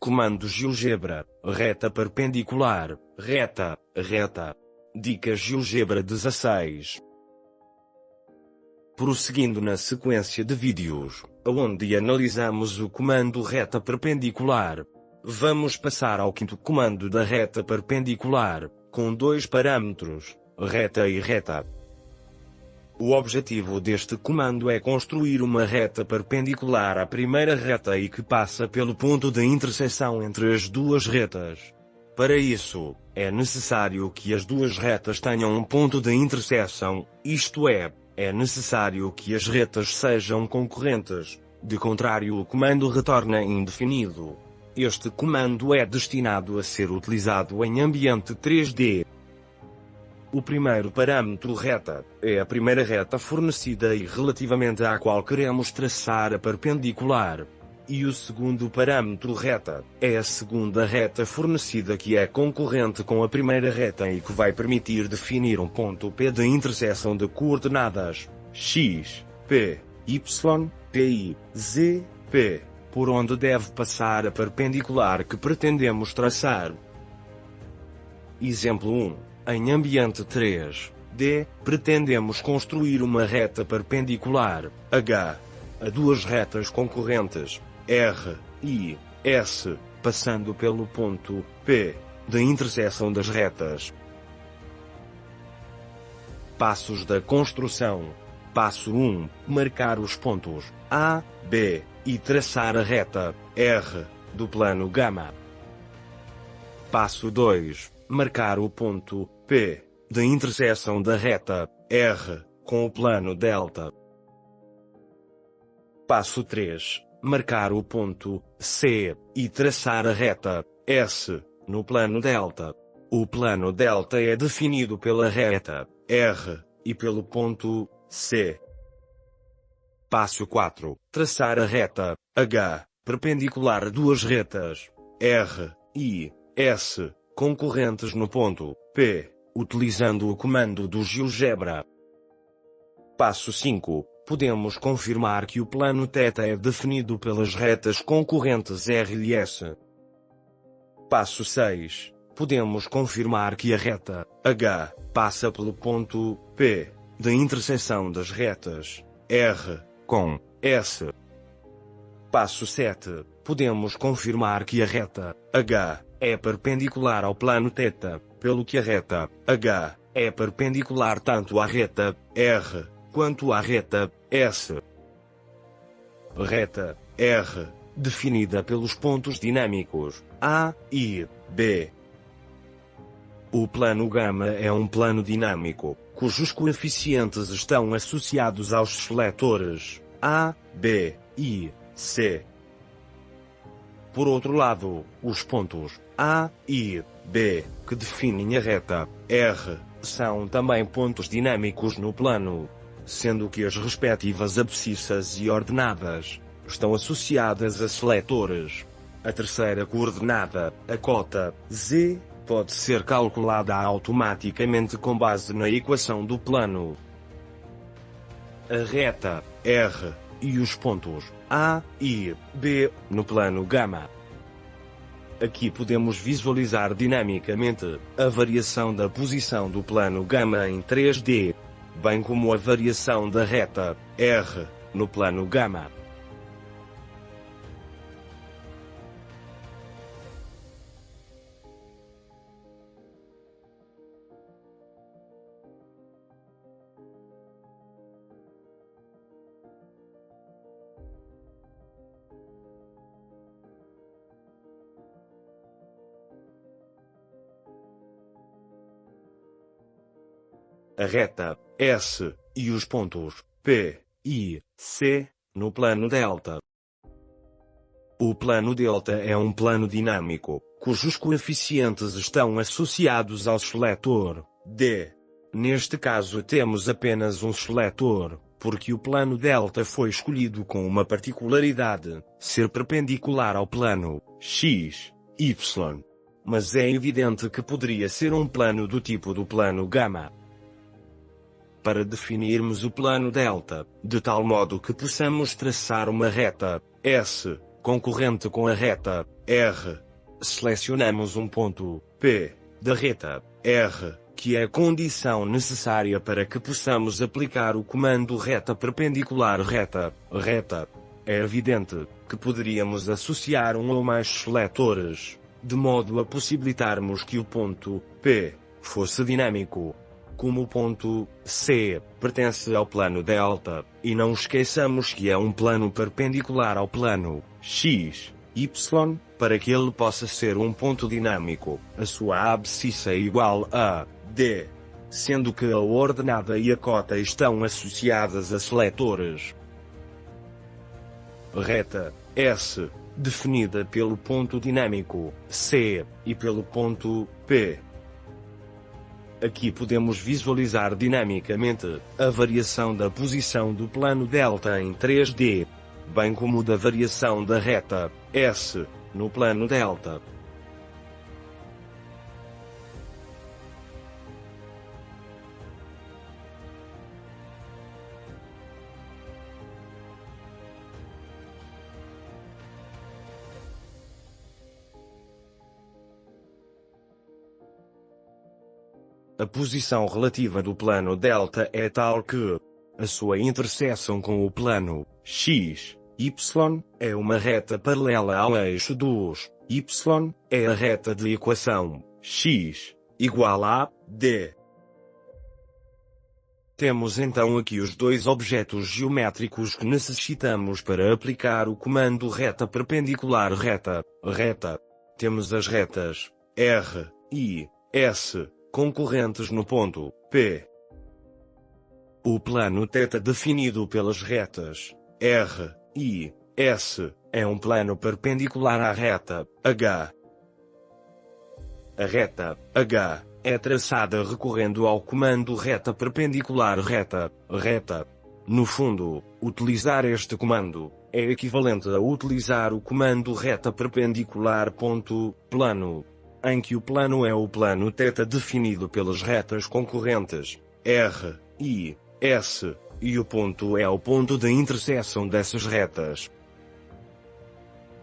Comando GeoGebra, reta perpendicular, reta, reta. Dica GeoGebra 16. Prosseguindo na sequência de vídeos, onde analisamos o comando reta perpendicular, vamos passar ao quinto comando da reta perpendicular, com dois parâmetros, reta e reta. O objetivo deste comando é construir uma reta perpendicular à primeira reta e que passa pelo ponto de interseção entre as duas retas. Para isso, é necessário que as duas retas tenham um ponto de interseção, isto é necessário que as retas sejam concorrentes, de contrário o comando retorna indefinido. Este comando é destinado a ser utilizado em ambiente 3D. O primeiro parâmetro reta é a primeira reta fornecida e relativamente à qual queremos traçar a perpendicular. E o segundo parâmetro reta é a segunda reta fornecida que é concorrente com a primeira reta e que vai permitir definir um ponto P de interseção de coordenadas x, p, y, pi, z, p, por onde deve passar a perpendicular que pretendemos traçar. Exemplo 1. Em ambiente 3D, pretendemos construir uma reta perpendicular, H, a duas retas concorrentes, R e S, passando pelo ponto P, de interseção das retas. Passos da construção. Passo 1. Marcar os pontos A, B, e traçar a reta, R, do plano gama. Passo 2. Marcar o ponto P, de interseção da reta, R, com o plano delta. Passo 3. Marcar o ponto C, e traçar a reta, S, no plano delta. O plano delta é definido pela reta, R, e pelo ponto C. Passo 4. Traçar a reta, H, perpendicular a duas retas, R e S, concorrentes no ponto P, utilizando o comando do GeoGebra. Passo 5. Podemos confirmar que o plano θ é definido pelas retas concorrentes R e S. Passo 6. Podemos confirmar que a reta H passa pelo ponto P, de interseção das retas R com S. Passo 7. Podemos confirmar que a reta H é perpendicular ao plano θ, pelo que a reta H é perpendicular tanto à reta R quanto à reta S. Reta R, definida pelos pontos dinâmicos A e B. O plano gama é um plano dinâmico, cujos coeficientes estão associados aos seletores A, B e C. Por outro lado, os pontos A e B, que definem a reta R, são também pontos dinâmicos no plano, sendo que as respectivas abscissas e ordenadas estão associadas a seletores. A terceira coordenada, a cota Z, pode ser calculada automaticamente com base na equação do plano. A reta R e os pontos A e B no plano gama. Aqui podemos visualizar dinamicamente a variação da posição do plano gama em 3D, bem como a variação da reta R no plano gama. A reta S e os pontos P e C no plano delta. O plano delta é um plano dinâmico, cujos coeficientes estão associados ao seletor D. Neste caso temos apenas um seletor, porque o plano delta foi escolhido com uma particularidade, ser perpendicular ao plano X, Y. Mas é evidente que poderia ser um plano do tipo do plano gama. Para definirmos o plano delta, de tal modo que possamos traçar uma reta S, concorrente com a reta R. Selecionamos um ponto P da reta R, que é a condição necessária para que possamos aplicar o comando reta perpendicular reta. É evidente que poderíamos associar um ou mais seletores, de modo a possibilitarmos que o ponto P fosse dinâmico. Como o ponto C pertence ao plano delta, e não esqueçamos que é um plano perpendicular ao plano X, Y, para que ele possa ser um ponto dinâmico, a sua abscissa é igual a D, sendo que a ordenada e a cota estão associadas a seletores. Reta S, definida pelo ponto dinâmico C e pelo ponto P. Aqui podemos visualizar dinamicamente a variação da posição do plano delta em 3D, bem como da variação da reta S no plano delta. A posição relativa do plano delta é tal que a sua interseção com o plano X, Y, é uma reta paralela ao eixo dos Y, é a reta de equação X igual a D. Temos então aqui os dois objetos geométricos que necessitamos para aplicar o comando reta perpendicular reta. Temos as retas R e S concorrentes no ponto P. O plano θ definido pelas retas R e S é um plano perpendicular à reta H. A reta H é traçada recorrendo ao comando reta perpendicular reta. No fundo, utilizar este comando é equivalente a utilizar o comando reta perpendicular ponto plano, em que o plano é o plano θ definido pelas retas concorrentes R e S, e o ponto é o ponto de interseção dessas retas.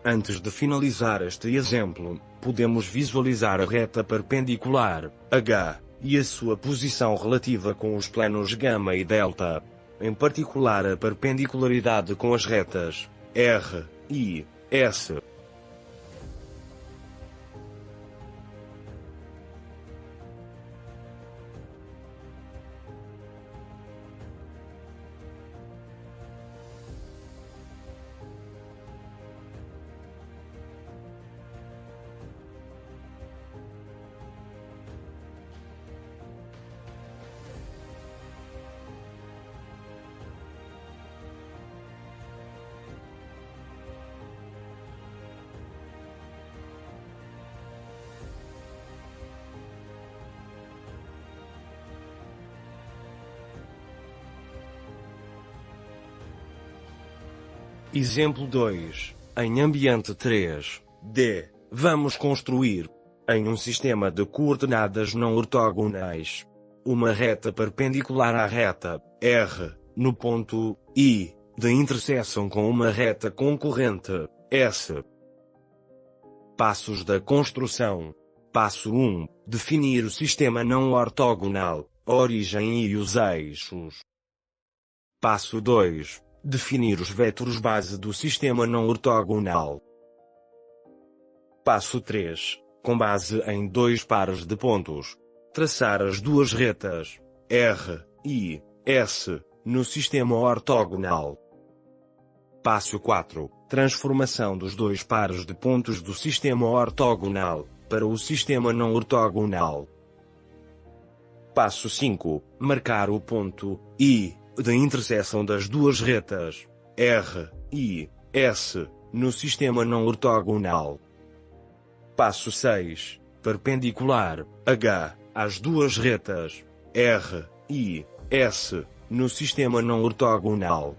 Antes de finalizar este exemplo, podemos visualizar a reta perpendicular H e a sua posição relativa com os planos γ e δ, em particular a perpendicularidade com as retas R e S. Exemplo 2. Em ambiente 3D, vamos construir, em um sistema de coordenadas não ortogonais, uma reta perpendicular à reta R, no ponto I, de interseção com uma reta concorrente S. Passos da construção. Passo 1. Definir o sistema não ortogonal, a origem e os eixos. Passo 2. Definir os vetores base do sistema não ortogonal. Passo 3. Com base em dois pares de pontos, traçar as duas retas R e S no sistema ortogonal. Passo 4. Transformação dos dois pares de pontos do sistema ortogonal para o sistema não ortogonal. Passo 5. Marcar o ponto I de interseção das duas retas R e S no sistema não ortogonal. Passo 6. Perpendicular H às duas retas R e S no sistema não ortogonal.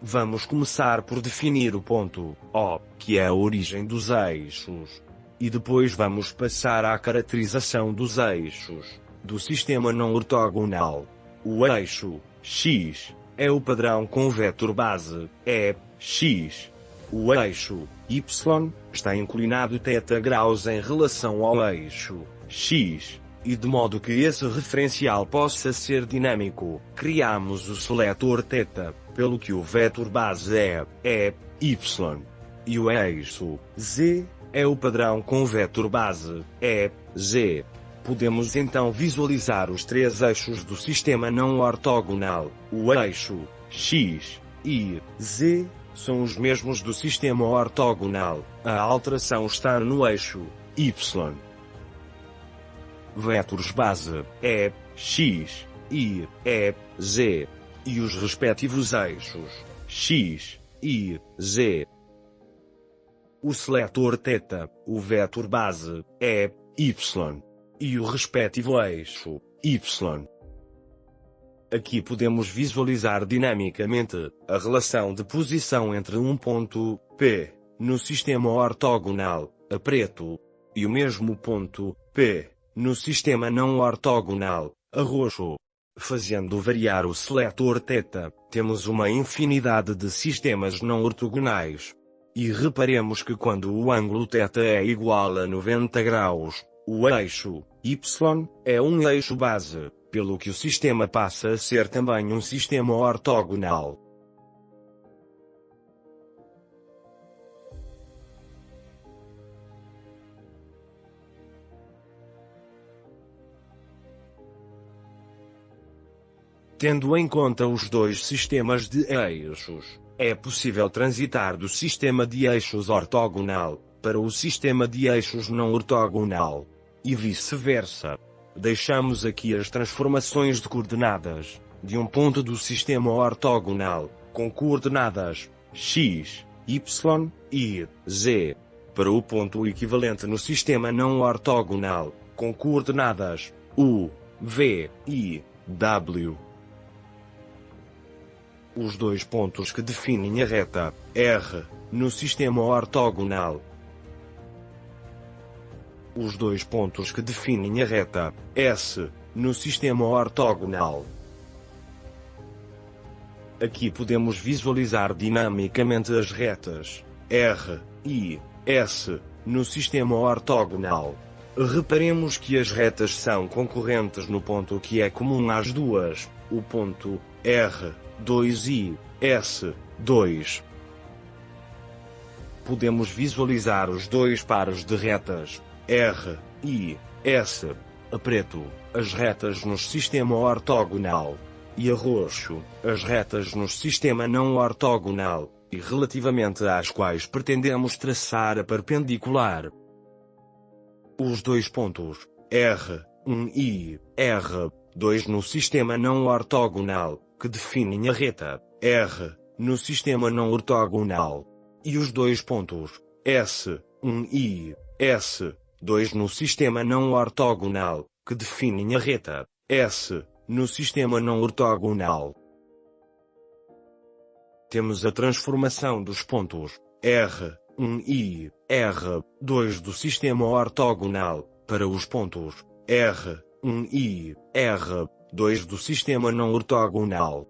Vamos começar por definir o ponto O, que é a origem dos eixos, e depois vamos passar à caracterização dos eixos do sistema não ortogonal. O eixo X é o padrão com vetor base E, X. O eixo y está inclinado θ graus em relação ao eixo x, e de modo que esse referencial possa ser dinâmico, criamos o seletor θ, pelo que o vetor base é y, e o eixo z é o padrão com o vetor base z. Podemos então visualizar os três eixos do sistema não ortogonal. O eixo x e z são os mesmos do sistema ortogonal. A alteração está no eixo y. Vetores base x e z, e os respectivos eixos x e z. O seletor θ, o vetor base y, e o respectivo eixo y. Aqui podemos visualizar dinamicamente a relação de posição entre um ponto P no sistema ortogonal, a preto, e o mesmo ponto P no sistema não ortogonal, a roxo. Fazendo variar o seletor θ, temos uma infinidade de sistemas não ortogonais. E reparemos que quando o ângulo θ é igual a 90 graus, o eixo y é um eixo base, pelo que o sistema passa a ser também um sistema ortogonal. Tendo em conta os dois sistemas de eixos, é possível transitar do sistema de eixos ortogonal para o sistema de eixos não ortogonal, e vice-versa. Deixamos aqui as transformações de coordenadas de um ponto do sistema ortogonal, com coordenadas x, y e z, para o ponto equivalente no sistema não ortogonal, com coordenadas u, v e w. Os dois pontos que definem a reta R no sistema ortogonal. Os dois pontos que definem a reta S no sistema ortogonal. Aqui podemos visualizar dinamicamente as retas R e S no sistema ortogonal. Reparemos que as retas são concorrentes no ponto que é comum às duas, o ponto R2 e S2. Podemos visualizar os dois pares de retas R e S, a preto, as retas no sistema ortogonal, e a roxo, as retas no sistema não ortogonal, e relativamente às quais pretendemos traçar a perpendicular. Os dois pontos R1 e R2 no sistema não ortogonal, que definem a reta R no sistema não ortogonal, e os dois pontos S1 e S2 no sistema não ortogonal, que definem a reta S no sistema não ortogonal. Temos a transformação dos pontos R1 e R2 do sistema ortogonal para os pontos R1 e R2 do sistema não ortogonal.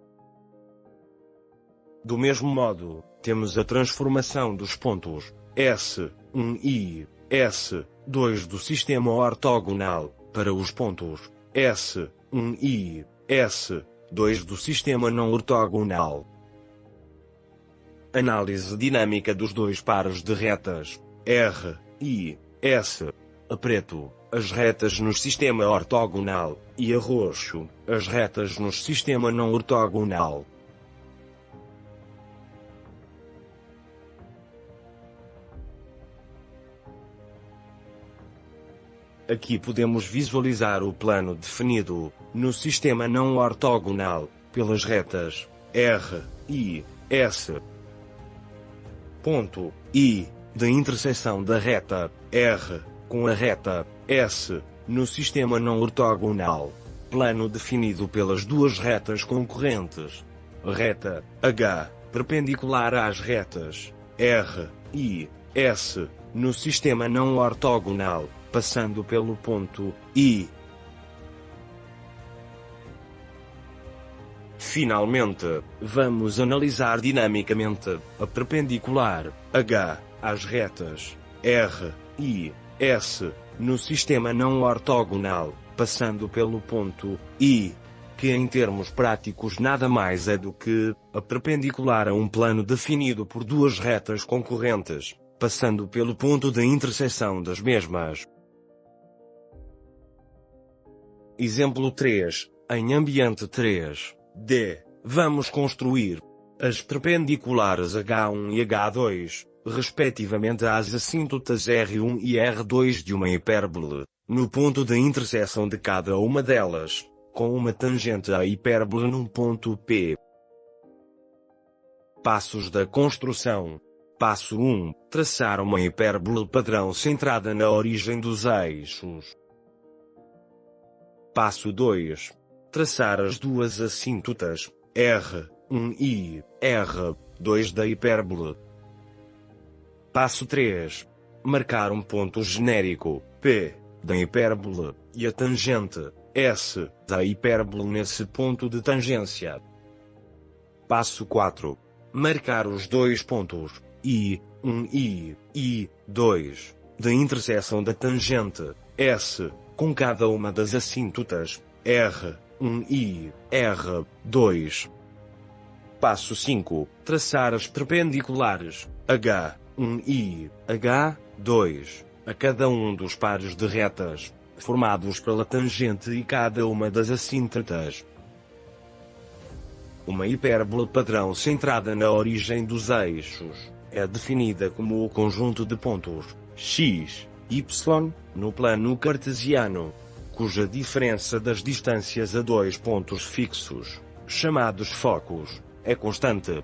Do mesmo modo, temos a transformação dos pontos S1 e S2 do sistema ortogonal para os pontos S1 e S2 do sistema não ortogonal. Análise dinâmica dos dois pares de retas R e S. A preto, as retas no sistema ortogonal, e a roxo, as retas no sistema não ortogonal. Aqui podemos visualizar o plano definido no sistema não ortogonal pelas retas R e S. Ponto I da interseção da reta R com a reta S no sistema não ortogonal. Plano definido pelas duas retas concorrentes. Reta H perpendicular às retas R e S no sistema não ortogonal, passando pelo ponto I. Finalmente, vamos analisar dinamicamente a perpendicular H às retas R e S no sistema não ortogonal, passando pelo ponto I, que em termos práticos nada mais é do que a perpendicular a um plano definido por duas retas concorrentes, passando pelo ponto de interseção das mesmas. Exemplo 3. Em ambiente 3D, vamos construir as perpendiculares H1 e H2, respectivamente às assíntotas R1 e R2 de uma hipérbole, no ponto de interseção de cada uma delas, com uma tangente à hipérbole num ponto P. Passos da construção. Passo 1. Traçar uma hipérbole padrão centrada na origem dos eixos. Passo 2. Traçar as duas assíntotas, R1 e R2 da hipérbole. Passo 3. Marcar um ponto genérico, P, da hipérbole, e a tangente, S, da hipérbole nesse ponto de tangência. Passo 4. Marcar os dois pontos, I1 e I2, de interseção da tangente, S, com cada uma das assíntotas, R1 e R2. Passo 5. Traçar as perpendiculares, H1 e H2, a cada um dos pares de retas, formados pela tangente e cada uma das assíntotas. Uma hipérbole padrão centrada na origem dos eixos é definida como o conjunto de pontos x, y, no plano cartesiano, cuja diferença das distâncias a dois pontos fixos, chamados focos, é constante.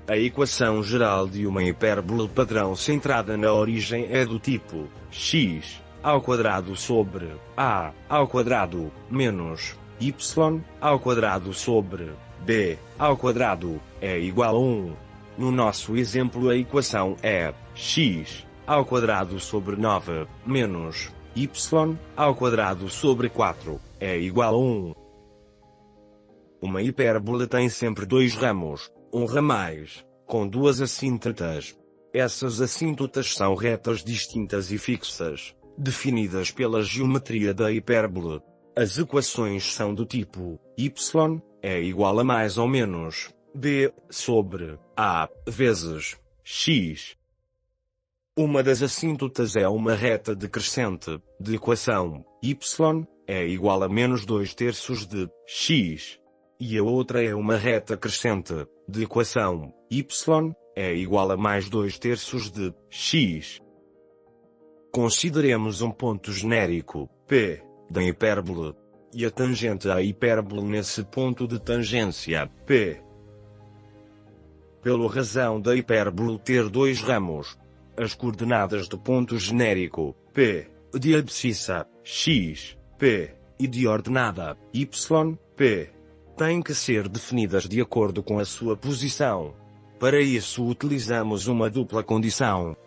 A equação geral de uma hipérbole padrão centrada na origem é do tipo x ao quadrado sobre a ao quadrado menos y ao quadrado sobre b ao quadrado é igual a 1. No nosso exemplo, a equação é x ao quadrado sobre 9 menos y ao quadrado sobre 4 é igual a 1. Uma hipérbole tem sempre dois ramos, um ramais, com duas assíntotas. Essas assíntotas são retas distintas e fixas, definidas pela geometria da hipérbole. As equações são do tipo y é igual a mais ou menos b sobre a vezes x. Uma das assíntotas é uma reta decrescente, de equação y é igual a menos 2/3 de x. E a outra é uma reta crescente, de equação y é igual a mais 2/3 de x. Consideremos um ponto genérico, P, da hipérbole, e a tangente à hipérbole nesse ponto de tangência, P. Pela razão da hipérbole ter dois ramos, as coordenadas do ponto genérico, P, de abscissa, x, P, e de ordenada, y, P, têm que ser definidas de acordo com a sua posição. Para isso utilizamos uma dupla condição.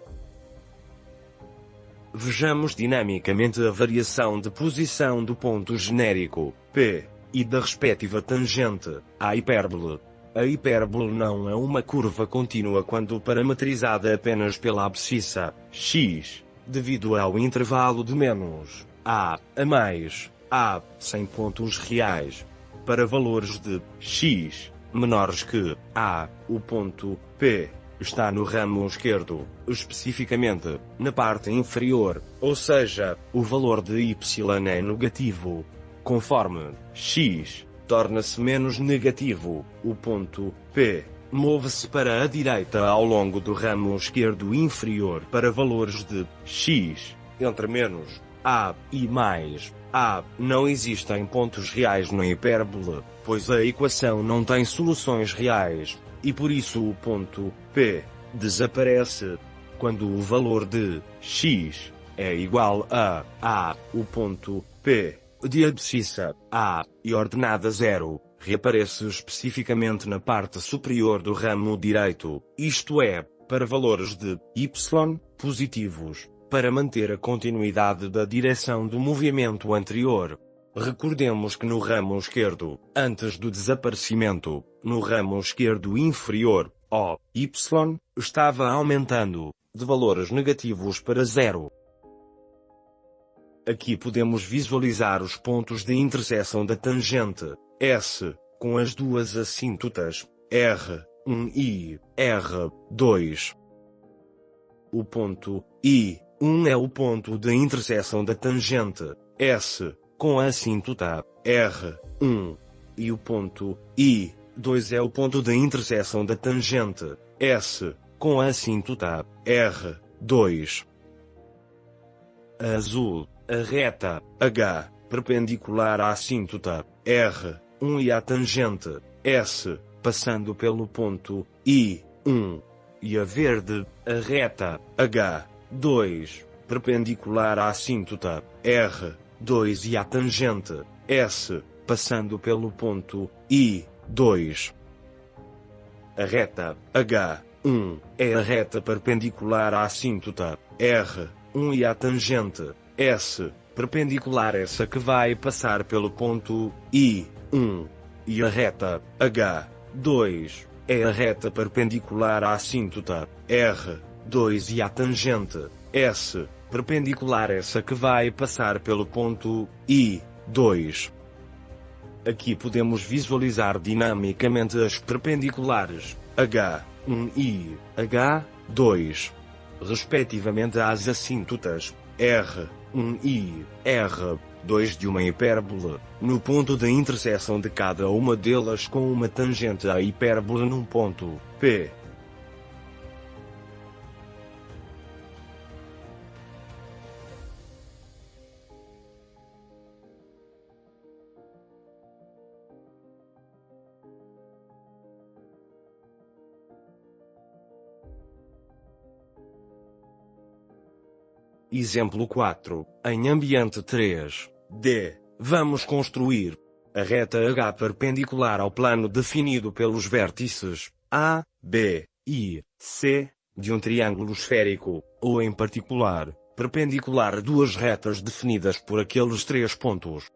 Vejamos dinamicamente a variação de posição do ponto genérico, P, e da respectiva tangente, à hipérbole. A hipérbole não é uma curva contínua quando parametrizada apenas pela abscissa, x, devido ao intervalo de menos a mais a 100 pontos reais. Para valores de x menores que a, o ponto P está no ramo esquerdo, especificamente na parte inferior, ou seja, o valor de y é negativo. Conforme x torna-se menos negativo, o ponto P move-se para a direita ao longo do ramo esquerdo inferior para valores de x entre menos a e mais a. Não existem pontos reais na hipérbole, pois a equação não tem soluções reais, e por isso o ponto P desaparece. Quando o valor de x é igual a o ponto P de abscissa a e ordenada 0, reaparece especificamente na parte superior do ramo direito, isto é, para valores de y positivos, para manter a continuidade da direção do movimento anterior. Recordemos que no ramo esquerdo, antes do desaparecimento, no ramo esquerdo inferior, o y estava aumentando, de valores negativos para zero. Aqui podemos visualizar os pontos de interseção da tangente S, com as duas assíntotas, R1 e R2. O ponto I1 é o ponto de interseção da tangente S, com a assíntota R1, e o ponto I2 é o ponto de interseção da tangente S, com a assíntota R2. Azul, a reta H, perpendicular à assíntota R1 e à tangente S, passando pelo ponto I1. E a verde, a reta H2, perpendicular à assíntota R2 e à tangente S, passando pelo ponto I2. A reta H1 é a reta perpendicular à assíntota R1 e à tangente S, perpendicular essa que vai passar pelo ponto I1. E a reta H2 é a reta perpendicular à assíntota R2 e à tangente S, perpendicular essa que vai passar pelo ponto I2. Aqui podemos visualizar dinamicamente as perpendiculares H1 e H2, respectivamente às assíntotas R1 e R2 de uma hipérbole, no ponto de interseção de cada uma delas com uma tangente à hipérbole num ponto P. Exemplo 4. Em ambiente 3D, vamos construir a reta H perpendicular ao plano definido pelos vértices A, B e C de um triângulo esférico, ou em particular, perpendicular a duas retas definidas por aqueles três pontos.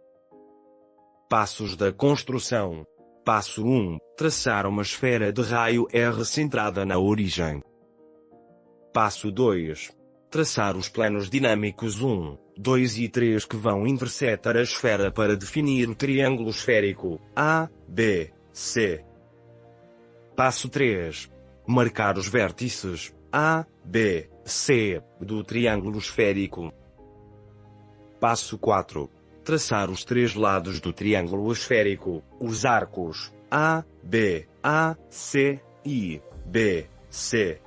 Passos da construção. Passo 1. Traçar uma esfera de raio R centrada na origem. Passo 2. Traçar os planos dinâmicos 1, 2 e 3 que vão intersetar a esfera para definir o triângulo esférico A, B, C. Passo 3. Marcar os vértices A, B, C do triângulo esférico. Passo 4. Traçar os três lados do triângulo esférico, os arcos A, B, C e B, C.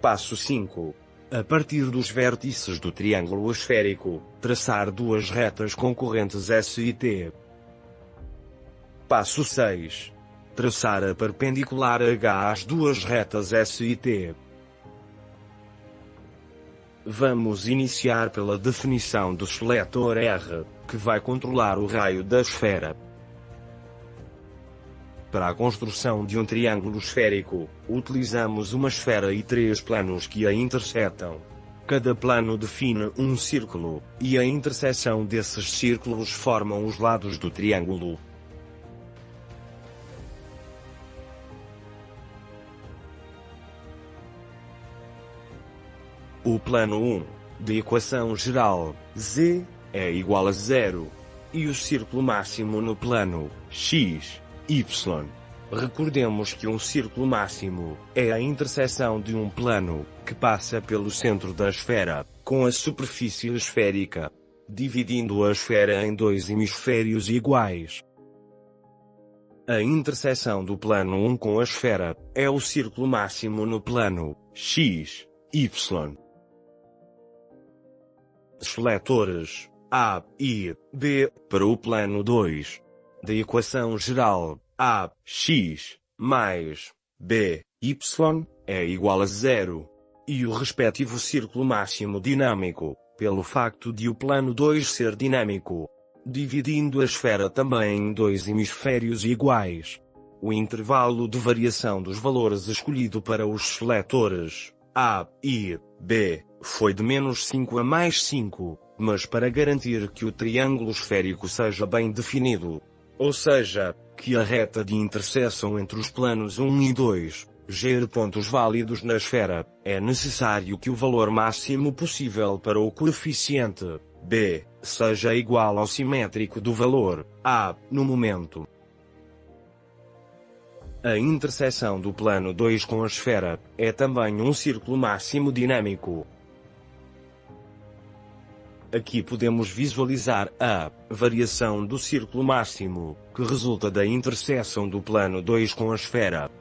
Passo 5. A partir dos vértices do triângulo esférico, traçar duas retas concorrentes S e T. Passo 6. Traçar a perpendicular H às duas retas S e T. Vamos iniciar pela definição do seletor R, que vai controlar o raio da esfera. Para a construção de um triângulo esférico, utilizamos uma esfera e três planos que a intersetam. Cada plano define um círculo, e a interseção desses círculos formam os lados do triângulo. O plano 1, de equação geral, z, é igual a zero, e o círculo máximo no plano, x, y. Recordemos que um círculo máximo é a interseção de um plano, que passa pelo centro da esfera, com a superfície esférica, dividindo a esfera em dois hemisférios iguais. A interseção do plano 1 com a esfera é o círculo máximo no plano x, y. Seletores A e B para o plano 2 da equação geral A, x, mais B, y, é igual a zero, e o respectivo círculo máximo dinâmico, pelo facto de o plano 2 ser dinâmico, dividindo a esfera também em dois hemisférios iguais. O intervalo de variação dos valores escolhido para os seletores A e B foi de -5 a +5, mas para garantir que o triângulo esférico seja bem definido, ou seja, que a reta de interseção entre os planos 1 e 2 gere pontos válidos na esfera, é necessário que o valor máximo possível para o coeficiente b seja igual ao simétrico do valor a no momento. A interseção do plano 2 com a esfera é também um círculo máximo dinâmico. Aqui podemos visualizar a variação do círculo máximo, que resulta da interseção do plano 2 com a esfera.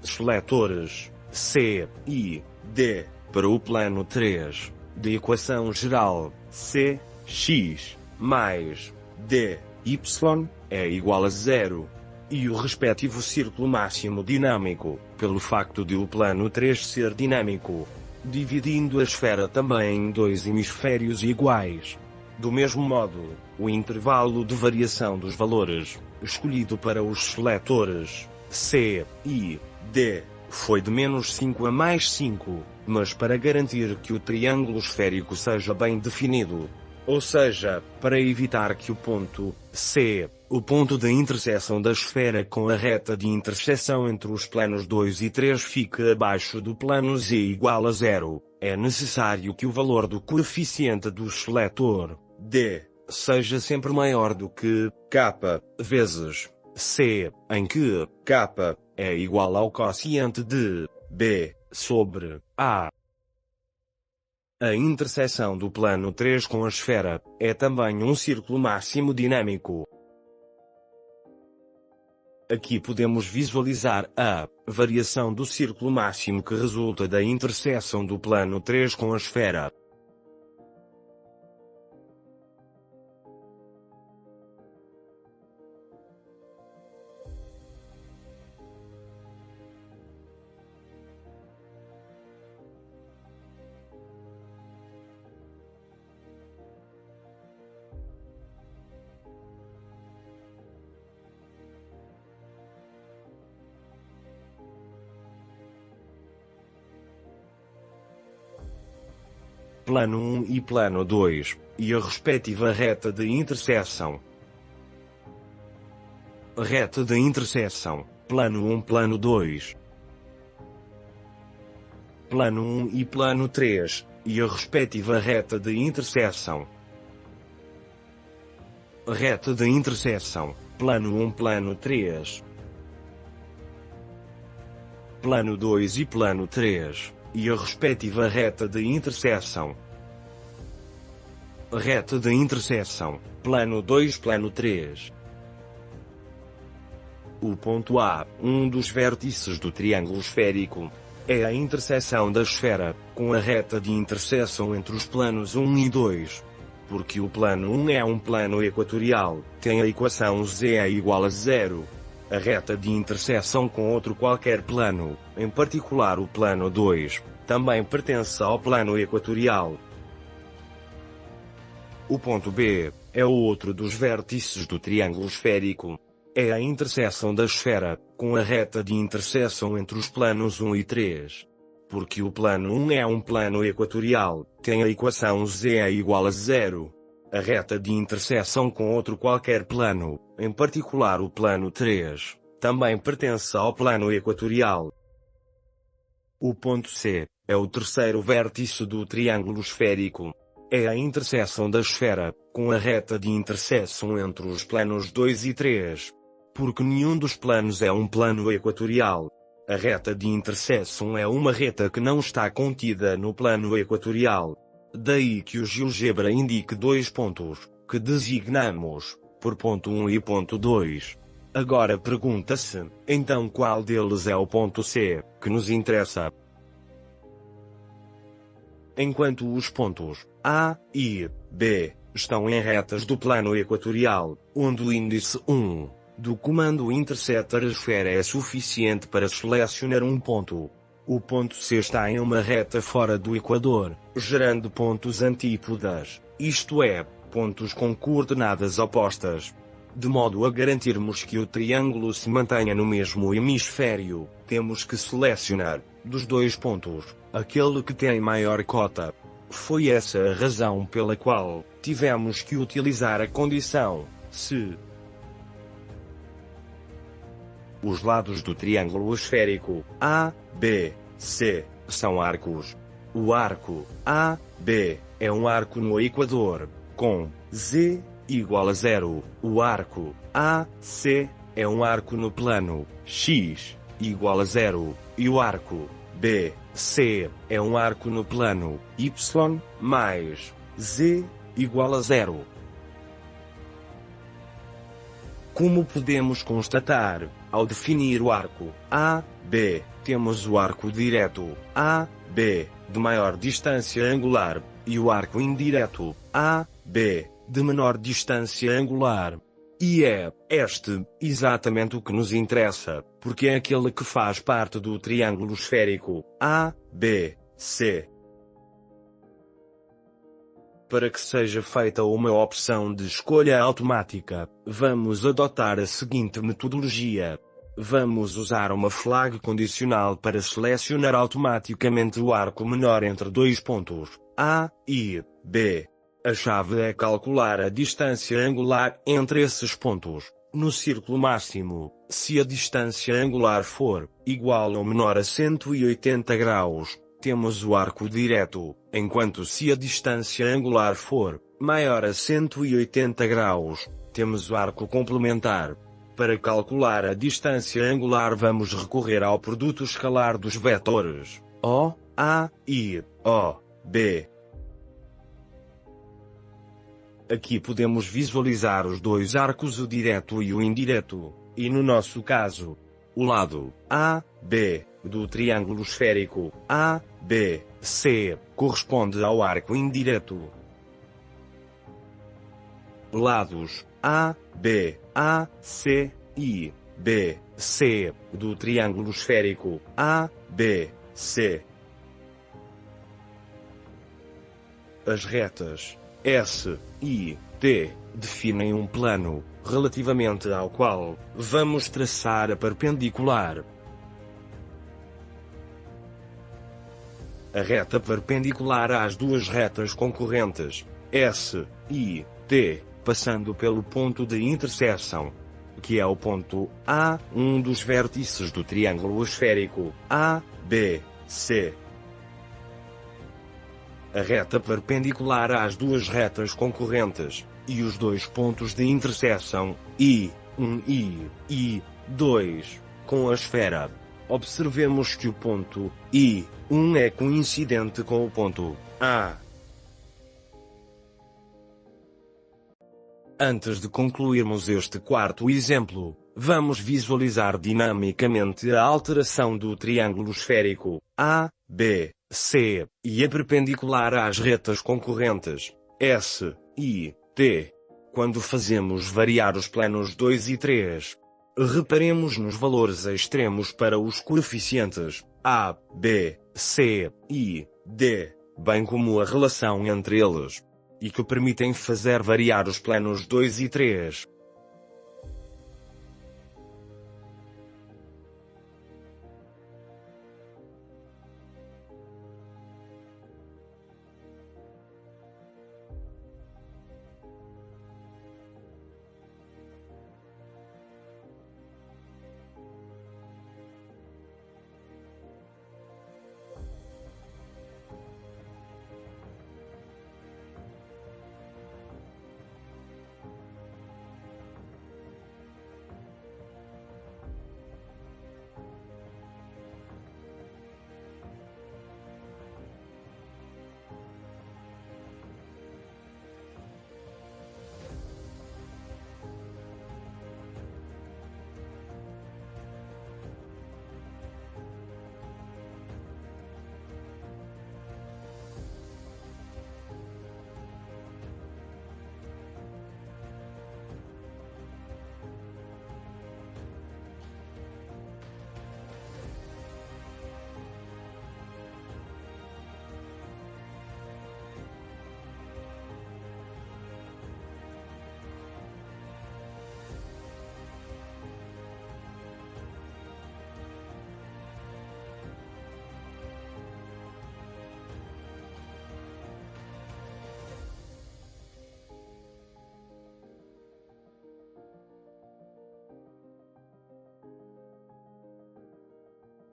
Seletores C e D para o plano 3, de equação geral C, x, mais D, y, é igual a 0. E o respectivo círculo máximo dinâmico, pelo facto de o plano 3 ser dinâmico, dividindo a esfera também em dois hemisférios iguais. Do mesmo modo, o intervalo de variação dos valores, escolhido para os seletores C e D, foi de -5 a +5, mas para garantir que o triângulo esférico seja bem definido, ou seja, para evitar que o ponto C, o ponto de interseção da esfera com a reta de interseção entre os planos 2 e 3 fique abaixo do plano Z igual a 0, é necessário que o valor do coeficiente do seletor D seja sempre maior do que k vezes C, em que k é igual ao quociente de B sobre A. A interseção do plano 3 com a esfera é também um círculo máximo dinâmico. Aqui podemos visualizar a variação do círculo máximo que resulta da interseção do plano 3 com a esfera. Plano 1 e plano 2, e a respectiva reta de interseção. Reta de interseção, plano 1, plano 2. Plano 1 e plano 3, e a respectiva reta de interseção. Reta de interseção, plano 1, plano 3. Plano 2 e plano 3. E a respectiva reta de interseção. Reta de interseção, plano 2, plano 3. O ponto A, um dos vértices do triângulo esférico, é a interseção da esfera, com a reta de interseção entre os planos 1 e 2. Porque o plano 1 é um plano equatorial, tem a equação Z é igual a 0. A reta de interseção com outro qualquer plano, em particular o plano 2, também pertence ao plano equatorial. O ponto B é o outro dos vértices do triângulo esférico. É a interseção da esfera, com a reta de interseção entre os planos 1 e 3. Porque o plano 1 é um plano equatorial, tem a equação Z é igual a 0. A reta de interseção com outro qualquer plano, em particular o plano 3, também pertence ao plano equatorial. O ponto C é o terceiro vértice do triângulo esférico. É a interseção da esfera, com a reta de interseção entre os planos 2 e 3. Porque nenhum dos planos é um plano equatorial. A reta de interseção é uma reta que não está contida no plano equatorial. Daí que o GeoGebra indique dois pontos, que designamos por ponto 1 e ponto 2. Agora pergunta-se, então qual deles é o ponto C, que nos interessa? Enquanto os pontos A e B estão em retas do plano equatorial, onde o índice 1 do comando intersetar a esfera é suficiente para selecionar um ponto. O ponto C está em uma reta fora do equador, gerando pontos antípodas, isto é, pontos com coordenadas opostas. De modo a garantirmos que o triângulo se mantenha no mesmo hemisfério, temos que selecionar, dos dois pontos, aquele que tem maior cota. Foi essa a razão pela qual tivemos que utilizar a condição, se os lados do triângulo esférico A, B, C são arcos. O arco A, B é um arco no equador, com Z igual a 0. O arco A, C é um arco no plano X igual a 0. E o arco B, C é um arco no plano Y mais Z igual a 0. Como podemos constatar, ao definir o arco A, B, temos o arco direto A, B, de maior distância angular, e o arco indireto A, B, de menor distância angular. E é este exatamente o que nos interessa, porque é aquele que faz parte do triângulo esférico A, B, C. Para que seja feita uma opção de escolha automática, vamos adotar a seguinte metodologia. Vamos usar uma flag condicional para selecionar automaticamente o arco menor entre dois pontos, A e B. A chave é calcular a distância angular entre esses pontos, no círculo máximo, se a distância angular for igual ou menor a 180 graus. Temos o arco direto, enquanto se a distância angular for maior a 180 graus, temos o arco complementar. Para calcular a distância angular vamos recorrer ao produto escalar dos vetores O, A e O, B. Aqui podemos visualizar os dois arcos, o direto e o indireto, e no nosso caso, o lado A, B, do triângulo esférico A, B, C, corresponde ao arco indireto. Lados A, B, A, C e B, C, do triângulo esférico A, B, C. As retas S e T definem um plano, relativamente ao qual vamos traçar a perpendicular. A reta perpendicular às duas retas concorrentes, S e T, passando pelo ponto de interseção, que é o ponto A, um dos vértices do triângulo esférico A, B, C. A reta perpendicular às duas retas concorrentes, e os dois pontos de interseção, I1 e I2, com a esfera. Observemos que o ponto I1 é coincidente com o ponto A. Antes de concluirmos este quarto exemplo, vamos visualizar dinamicamente a alteração do triângulo esférico A, B, C, e a perpendicular às retas concorrentes S e T. Quando fazemos variar os planos 2 e 3, reparemos nos valores extremos para os coeficientes A, B, C e D, bem como a relação entre eles, e que permitem fazer variar os planos 2 e 3.